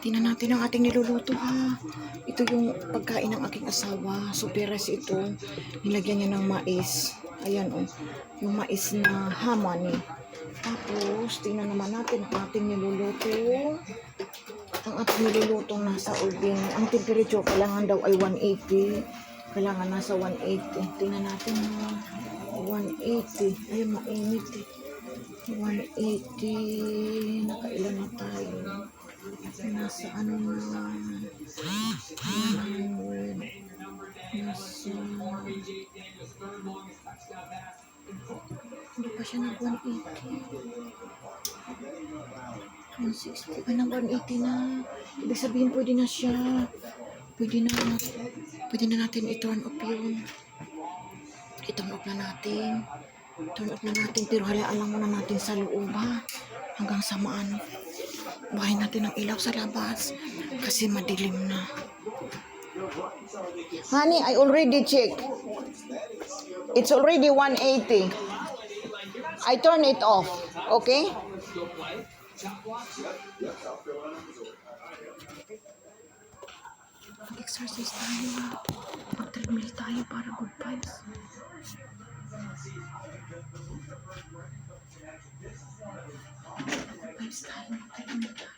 Tingnan natin ang ating niluluto ha. Ito yung pagkain ng aking asawa. Superas ito. Nilagyan niya ng mais. Ayan o. Yung mais na hamani. Tapos, tingnan naman natin ang ating niluluto. Ang ating niluluto nasa oven. Ang temperature kailangan daw ay 180. Kailangan nasa 180. Tingnan natin ha. 180. Ayun, mainit eh. 180. Nakailan na tayo. Nasa ano na 100. Nasa hindi pa siya nag 180. 160 pa nag 180 na. Ibig sabihin pwede na siya. Pwede na natin i-turn off yun. I-turn off na natin. Pero halaan lang muna natin sa loob ha. Hanggang sa maano. Buhayin natin ang ilaw sa labas. Kasi madilim na. Honey, I already checked. It's already 180. I turn it off. Okay? Mag-exercise tayo. Mag-treadmill tayo para good vibes. Vibes tayo. Mag-treadmill tayo.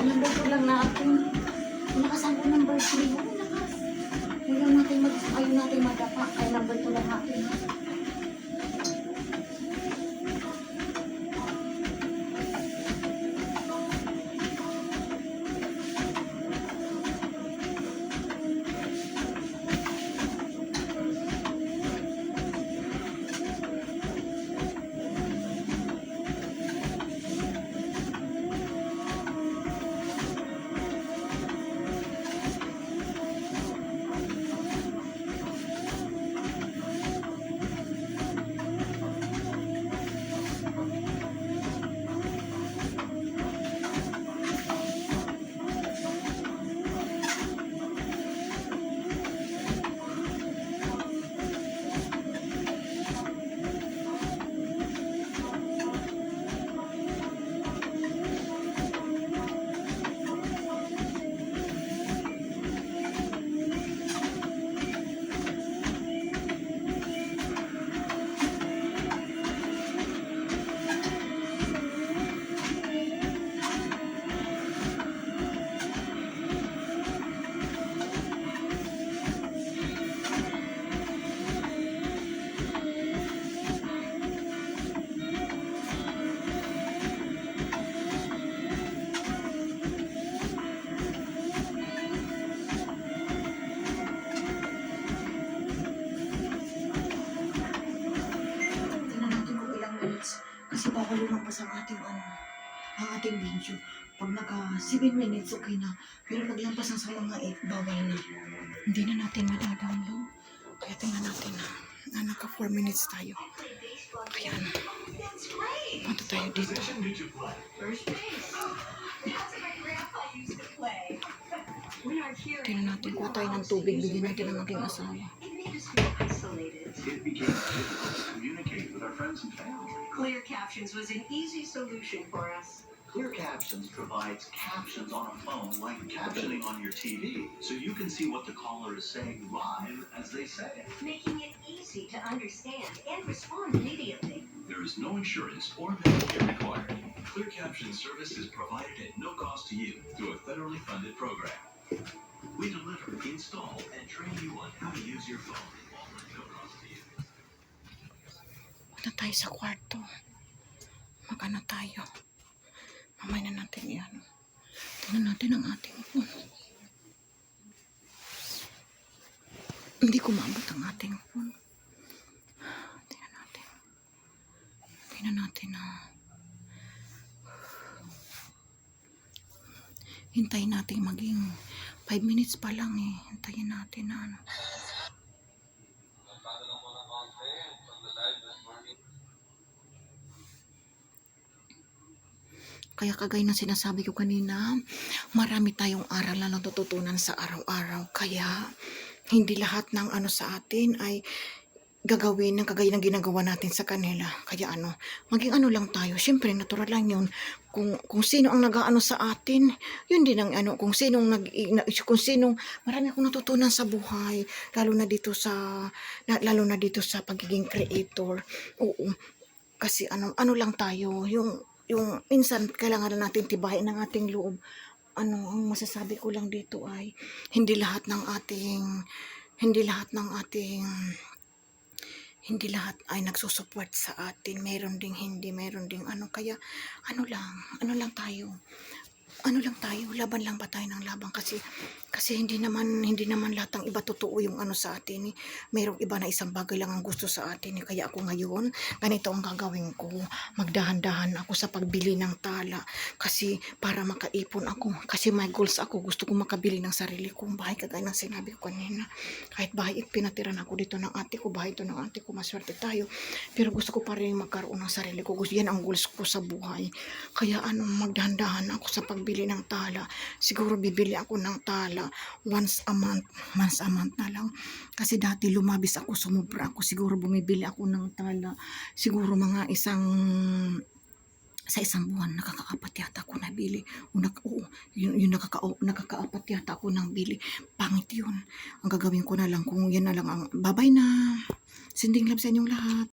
Number 2 lang natin. Lakas ang number 3. Lakas. Ayaw natin madapa. Kaya number 2 lang natin. Kasi bawal lumampas ang ating video. Pag naka 7 minutes, okay na. Pero pag lampas sa mga 8, bawal na. Hindi na natin madadownload. Kaya tingnan natin na naka 4 minutes tayo. Kaya punta tayo dito. Tingnan natin, kuha tayo ng tubig. Bigyan natin ang aking asawa. It became difficult to communicate with our friends and family. Clear Captions was an easy solution for us. Clear Captions provides captions on a phone like captioning on your TV, so you can see what the caller is saying live as they say it. Making it easy to understand and respond immediately. There is no insurance or Medicare required. Clear Captions service is provided at no cost to you through a federally funded program. We deliver, install, and train you on how to use your phone. Punta tayo sa kwarto. Mag-ano tayo. Mamaya na natin yan. Tingnan natin ang ating phone. Hindi ko maabot ang ating phone. Tingnan natin. Tingnan natin na. Hintayin natin maging 5 minutes pa lang eh. Hintayin natin na ano. Kaya kagaya ng sinasabi ko kanina, marami tayong aral na natututunan sa araw-araw. Kaya hindi lahat ng ano sa atin ay gagawin ng kagaya ng ginagawa natin sa kanila. Kaya ano, maging ano lang tayo. Siyempre, natural lang yun. Kung sino ang nag-aano sa atin, yun din ang ano, kung sinong marami akong natutunan sa buhay, lalo na dito sa pagiging creator. Oo. Kasi ano lang tayo, yung minsan kailangan na natin tibahin ng ating loob. Ang masasabi ko lang dito ay hindi lahat ay nagsusupport sa atin. Meron ding hindi, meron ding kaya ano lang tayo, laban lang ba tayo ng laban kasi hindi naman lahat ng iba totoo yung sa atin eh. Mayroong iba na isang bagay lang ang gusto sa atin eh. Kaya ako ngayon, ganito ang gagawin ko. Magdahan-dahan ako sa pagbili ng tala kasi para makaipon ako. Kasi may goals ako. Gusto ko makabili ng sarili kong bahay kagaya ng sinabi ko kanina. Kahit bahay pinatiran ako dito ng ate ko, bahay ito ng ate ko, maswerte tayo. Pero gusto ko pa rin magkaroon ng sarili ko. Yan ang goals ko sa buhay. Kaya magdahan-dahan ako sa pagbili ng tala. Siguro bibili ako ng tala once a month na lang. Kasi dati lumabis ako, sumubra ako. Siguro bumibili ako ng tala. Siguro mga sa isang buwan, nakakaapat yata ako nabili. Yung nakakaapat yata ako nang bili. Pangit yun. Ang gagawin ko na lang, kung yan na lang ang babay na. Sending love sa inyong lahat.